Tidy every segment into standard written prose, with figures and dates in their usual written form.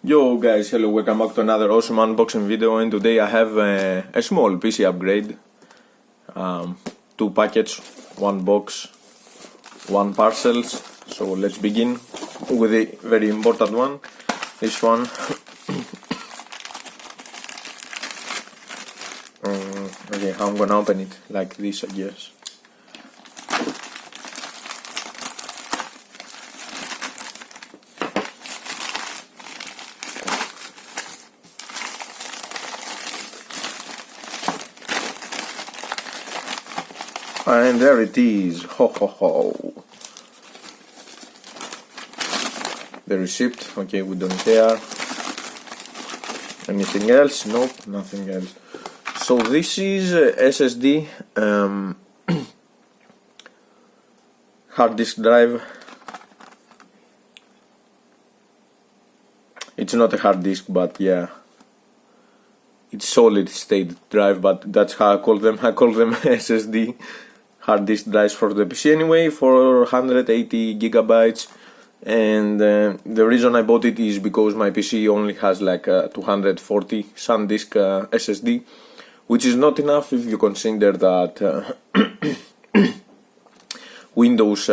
Yo guys, hello, welcome back to another awesome unboxing video, and today I have a small PC upgrade. 2 packets, 1 box, 1 parcels. So let's begin with the very important one, this one. Okay, I'm gonna open it like this, I guess. And there it is, ho ho ho. The receipt, okay, we don't care. Anything else? Nope, nothing else. So this is SSD hard disk drive. It's not a hard disk, but yeah, it's solid state drive, but that's how I call them. I call them SSD hard disk drives for the PC anyway, for 180 gigabytes. And the reason I bought it is because my PC only has like 240 sandisk SSD, which is not enough if you consider that Windows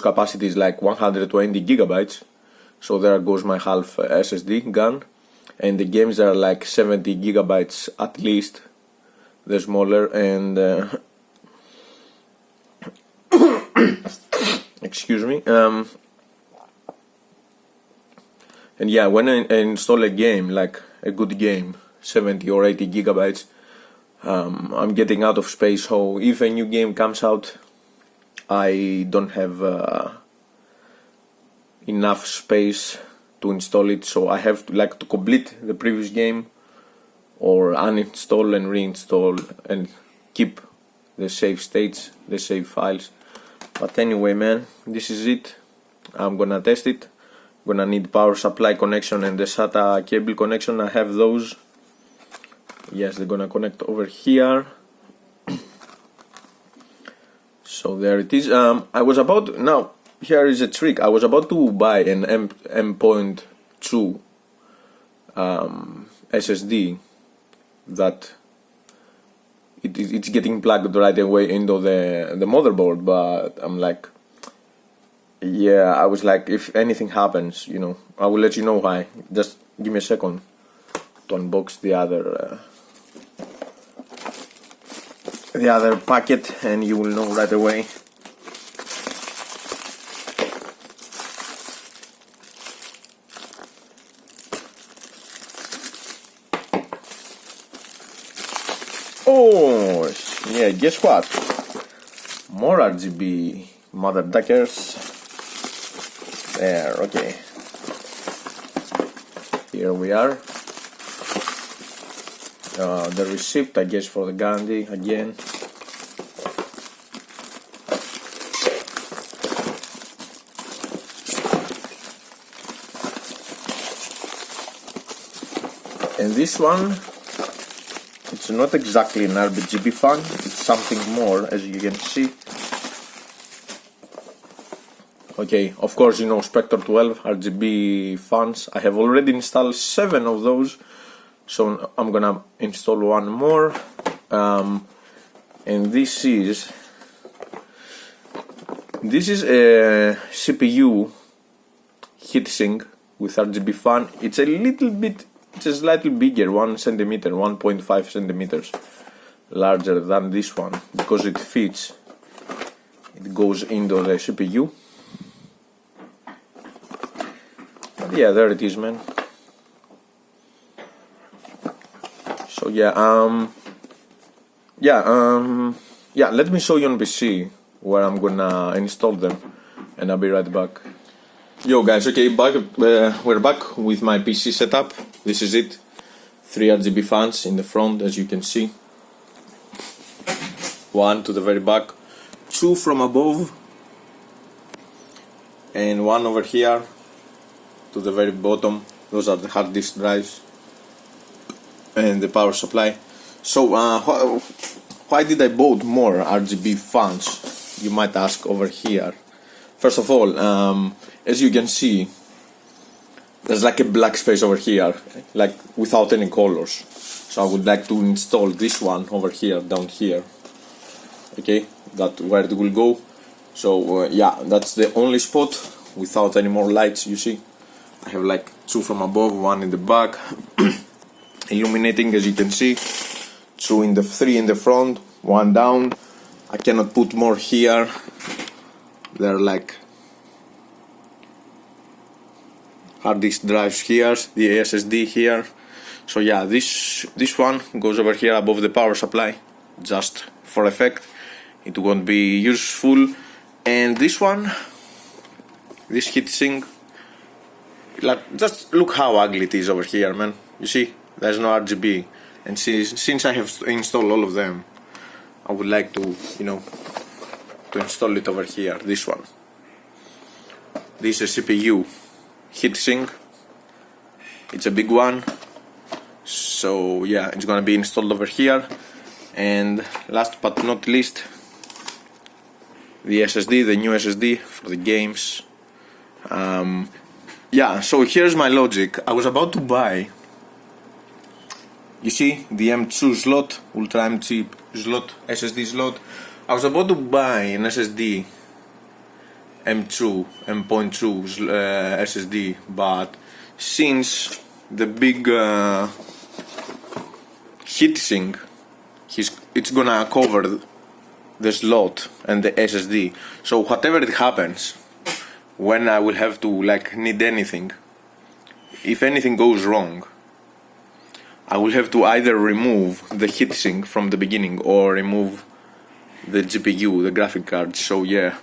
capacity is like 120 gigabytes. So there goes my half SSD gone, and the games are like 70 gigabytes at least, the smaller. And excuse me. And yeah, when I install a game, like a good game, 70 or 80 gigabytes, I'm getting out of space. So if a new game comes out, I don't have enough space to install it, so I have to complete the previous game or uninstall and reinstall and keep the save states, the save files. But anyway, man, this is it. I'm gonna test it. Gonna need power supply connection and the SATA cable connection. I have those. Yes, they're gonna connect over here. So there it is. Now here is a trick. I was about to buy an M.2 SSD that it's getting plugged right away into the motherboard, but I'm like, yeah, I was like, if anything happens, you know, I will let you know why. Just give me a second to unbox the other packet, and you will know right away. Oh, yeah, guess what? More RGB mother duckers. There, okay. Here we are. The receipt, I guess, for the guarantee again. And this one, it's not exactly an ARGB fan, it's something more, as you can see. Okay, of course, you know, Spectre 12 RGB fans. I have already installed 7 of those, so I'm gonna install 1 more. And this is a CPU heatsink with RGB fan. It's a slightly bigger, 1 centimeter, 1.5 centimeters larger than this one, because it fits. It goes into the CPU. But yeah, there it is, man. So yeah, let me show you on PC where I'm gonna install them, and I'll be right back. Yo guys, okay, we're back with my PC setup. This is it. 3 RGB fans in the front, as you can see. 1 to the very back, 2 from above, and 1 over here to the very bottom. Those are the hard disk drives and the power supply. So why did I bought more RGB fans, you might ask over here? First of all, as you can see, there's like a black space over here, like without any colors. So I would like to install this one over here, down here. Okay, that where it will go. So yeah, that's the only spot without any more lights. You see, I have like two from above, one in the back, illuminating, as you can see. Three in the front, one down. I cannot put more here. They're like hard disk drives here, the SSD here. So yeah, this one goes over here above the power supply, just for effect. It won't be useful. And this one, this heatsink, like, just look how ugly it is over here, man. You see, there's no RGB. And since I have installed all of them, I would like to, to install it over here, this one. This is a CPU heatsink. It's a big one. So yeah, it's gonna be installed over here. And last but not least, the SSD, the new SSD for the games. Yeah, so here's my logic. I was about to buy, you see, the M2 slot, Ultra M2 slot, SSD slot. I was about to buy an SSD M2, M.2 SSD, but since the big heatsink, it's gonna cover the slot and the SSD. So whatever it happens, when I will have to need anything, if anything goes wrong, I will have to either remove the heatsink from the beginning or remove the GPU, the graphic card. So yeah,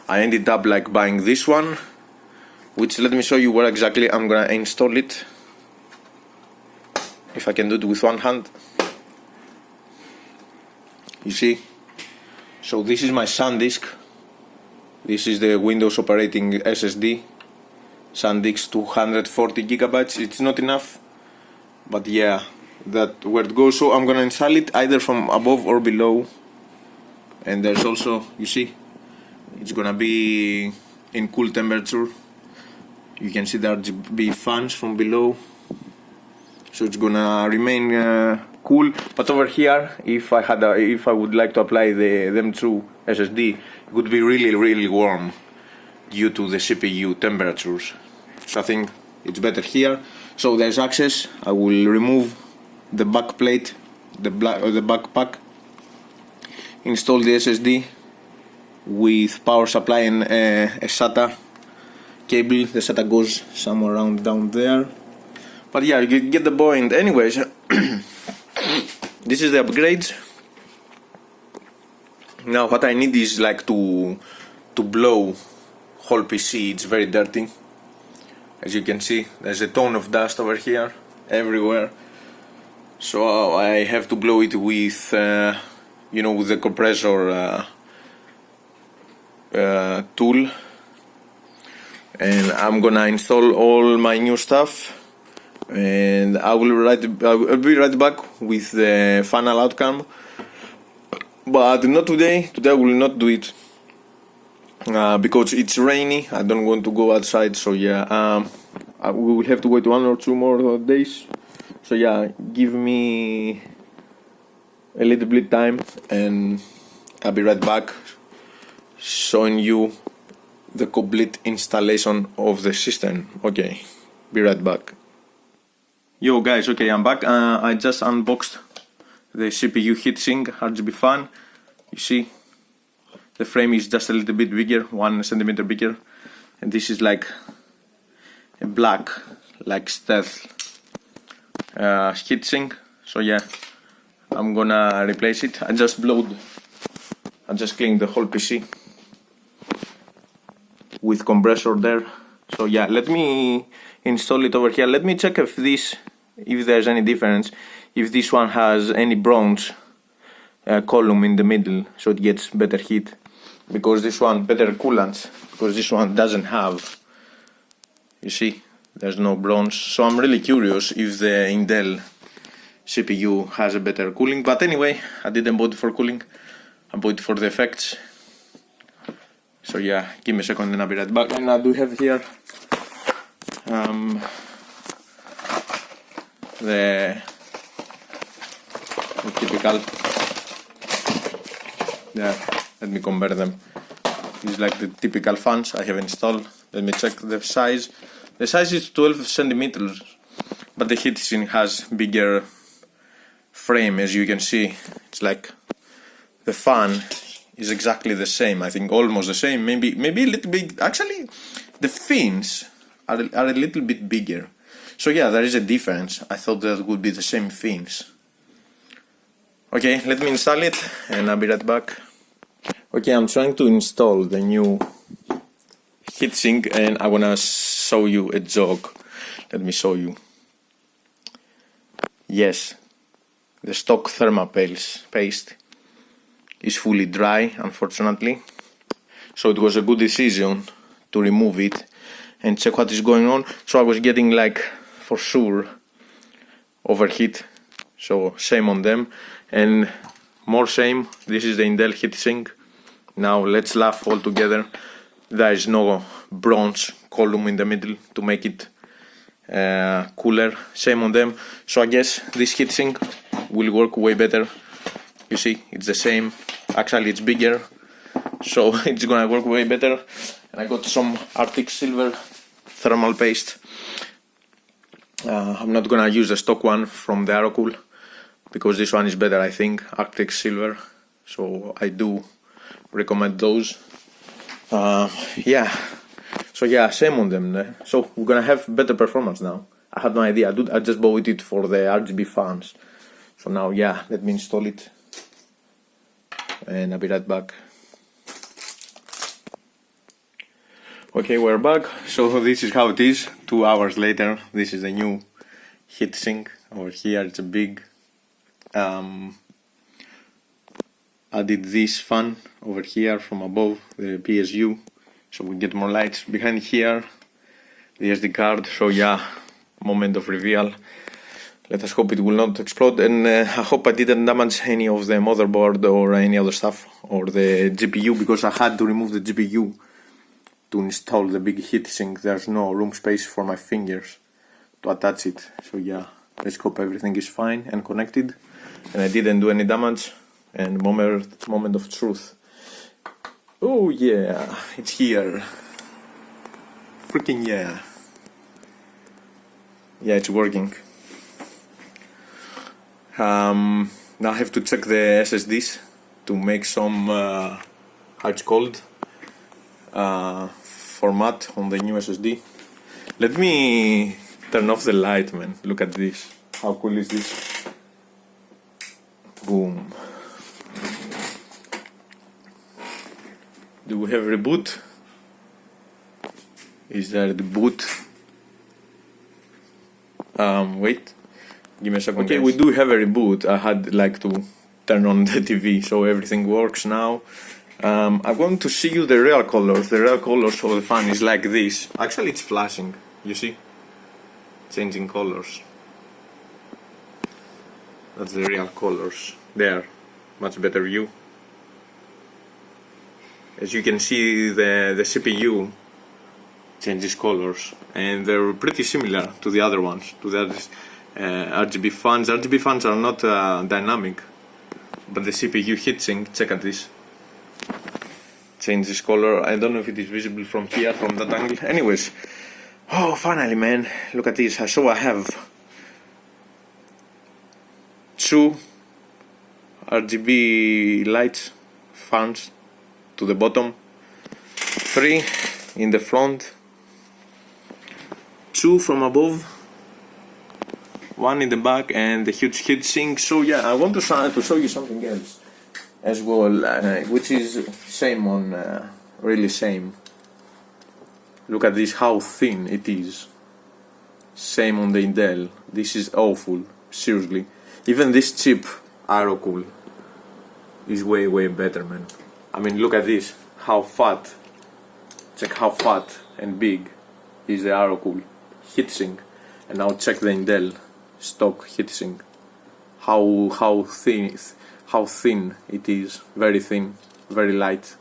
I ended up buying this one, which, let me show you where exactly I'm gonna install it, if I can do it with one hand. You see, so this is my SanDisk. This is the Windows operating SSD, SanDisk 240 gigabytes. It's not enough, but yeah, that where it goes. So I'm gonna install it either from above or below. And there's also, you see, it's gonna be in cool temperature. You can see the RGB fans from below, so it's gonna remain cool. But over here, if I would like to apply the M2 SSD, it would be really warm due to the CPU temperatures. So I think it's better here. So there's access. I will remove the back plate, the backpack, install the SSD with power supply and a SATA cable. The SATA goes somewhere around down there. But yeah, you get the point. Anyways, this is the upgrades. Now what I need is to blow whole PC. It's very dirty. As you can see, there's a ton of dust over here, everywhere. So I have to blow it with, with the compressor tool. And I'm gonna install all my new stuff. And I'll be right back with the final outcome, but not today. Today I will not do it because it's rainy. I don't want to go outside. So yeah, we will have to wait 1 or 2 more days. So yeah, give me a little bit time, and I'll be right back, showing you the complete installation of the system. Okay, be right back. Yo guys, okay, I'm back. I just unboxed the CPU heatsink RGB fan. You see, the frame is just a little bit bigger, 1 centimeter bigger, and this is like a black, stealth heatsink. So yeah, I'm gonna replace it. I just cleaned the whole PC with compressor there. So yeah, let me install it over here. Let me check if there's any difference, if this one has any bronze column in the middle, so it gets better heat, because this one, better coolants, because this one doesn't have, you see, there's no bronze. So I'm really curious if the Intel CPU has a better cooling. But anyway, I didn't buy it for cooling, I bought it for the effects. So yeah, give me a second and I'll be right back. And I do have here the typical, yeah, let me compare them. This is like the typical fans I have installed. Let me check the size. The size is 12 centimeters, but the heatsink has bigger frame, as you can see. It's like the fan is exactly the same. I think almost the same. Maybe a little bit. Actually, the fins are a little bit bigger. So yeah, there is a difference. I thought that would be the same fins. Okay, let me install it and I'll be right back. Okay, I'm trying to install the new heatsink and I wanna show you a joke. Let me show you. Yes, the stock thermal paste is fully dry, unfortunately. So it was a good decision to remove it and check what is going on. So I was getting like, for sure, overheat. So shame on them. And more shame, this is the Intel heatsink. Now let's laugh all together. There is no bronze column in the middle to make it cooler. Shame on them. So I guess this heatsink will work way better. You see, it's the same. Actually, it's bigger, so it's gonna work way better. And I got some Arctic Silver thermal paste. I'm not gonna use the stock one from the Aerocool because this one is better, I think, Arctic Silver. So I do recommend those. Yeah. So yeah, shame on them. So we're gonna have better performance now. I had no idea. I just bought it for the RGB fans. So now, yeah, let me install it. And I'll be right back. Okay, we're back. So this is how it is 2 hours later. This is the new heatsink. Over here it's a big added this fan over here from above the PSU, so we get more lights. Behind here the SD card. So yeah, moment of reveal. Let us hope it will not explode, and I hope I didn't damage any of the motherboard or any other stuff, or the GPU, because I had to remove the GPU to install the big heatsink. There's no room space for my fingers to attach it. So yeah, let's hope everything is fine and connected and I didn't do any damage. And moment of truth. Oh yeah, it's here. Freaking yeah. Yeah, it's working. Now I have to check the SSDs to make some how it's called format on the new SSD. Let me turn off the light, man. Look at this. How cool is this? Boom. Do we have reboot? Is there the boot? Wait. Give me a second. Okay, guys. We do have a reboot. I had like to turn on the TV so everything works now. I'm going to show you the real colors. The real colors of the fan is like this. Actually, it's flashing. You see? Changing colors. That's the real colors. There. Much better view. As you can see, the CPU changes colors, and they're pretty similar to the other ones, to the other RGB fans. RGB fans are not dynamic, but the CPU heatsink, check at this, changes color. I don't know if it is visible from here, from that angle. Anyways, oh, finally, man, look at this. So I have 2 RGB lights, fans to the bottom, 3 in the front, 2 from above, 1 in the back, and the huge heatsink. So yeah, I want to show you something else as well, which is same on, really same. Look at this, how thin it is. Same on the Intel. This is awful, seriously. Even this cheap Aerocool is way better, man. I mean, look at this, how fat, check how fat and big is the Aerocool heatsink, and now check the Intel stock heatsink, how thin it is, very thin, very light.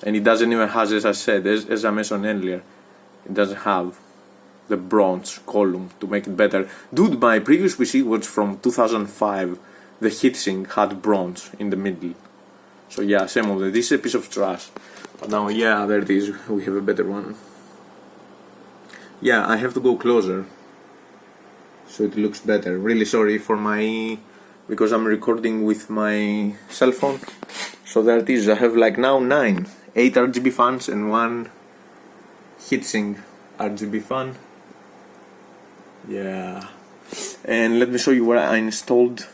and it doesn't even have, as I said, as I mentioned earlier, it doesn't have the bronze column to make it better. Dude, my previous PC was from 2005. The heatsink had bronze in the middle. So yeah, same of it. This is a piece of trash. But now, yeah, there it is. We have a better one. Yeah, I have to go closer so it looks better. Really sorry for because I'm recording with my cell phone. So there it is. I have like now 8 RGB fans and 1 heatsink RGB fan. Yeah, and let me show you where I installed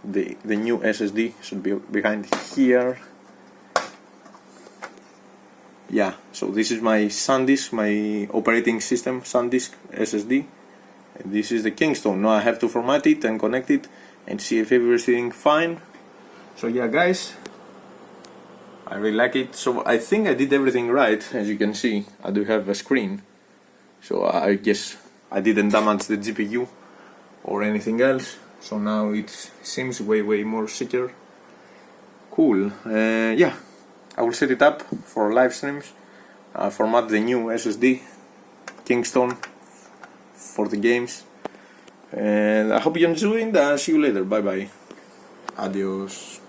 the new SSD. Should be behind here. Yeah, so this is my sandisk, my operating system sandisk SSD, and this is the Kingston. Now I have to format it and connect it and see if everything fine. So yeah, guys, I really like it. So I think I did everything right. As you can see, I do have a screen. So I guess I didn't damage the GPU or anything else. So now it seems way more secure. Cool. Yeah, I will set it up for live streams. Format the new SSD Kingston for the games. And I hope you enjoyed. See you later. Bye bye. Adios.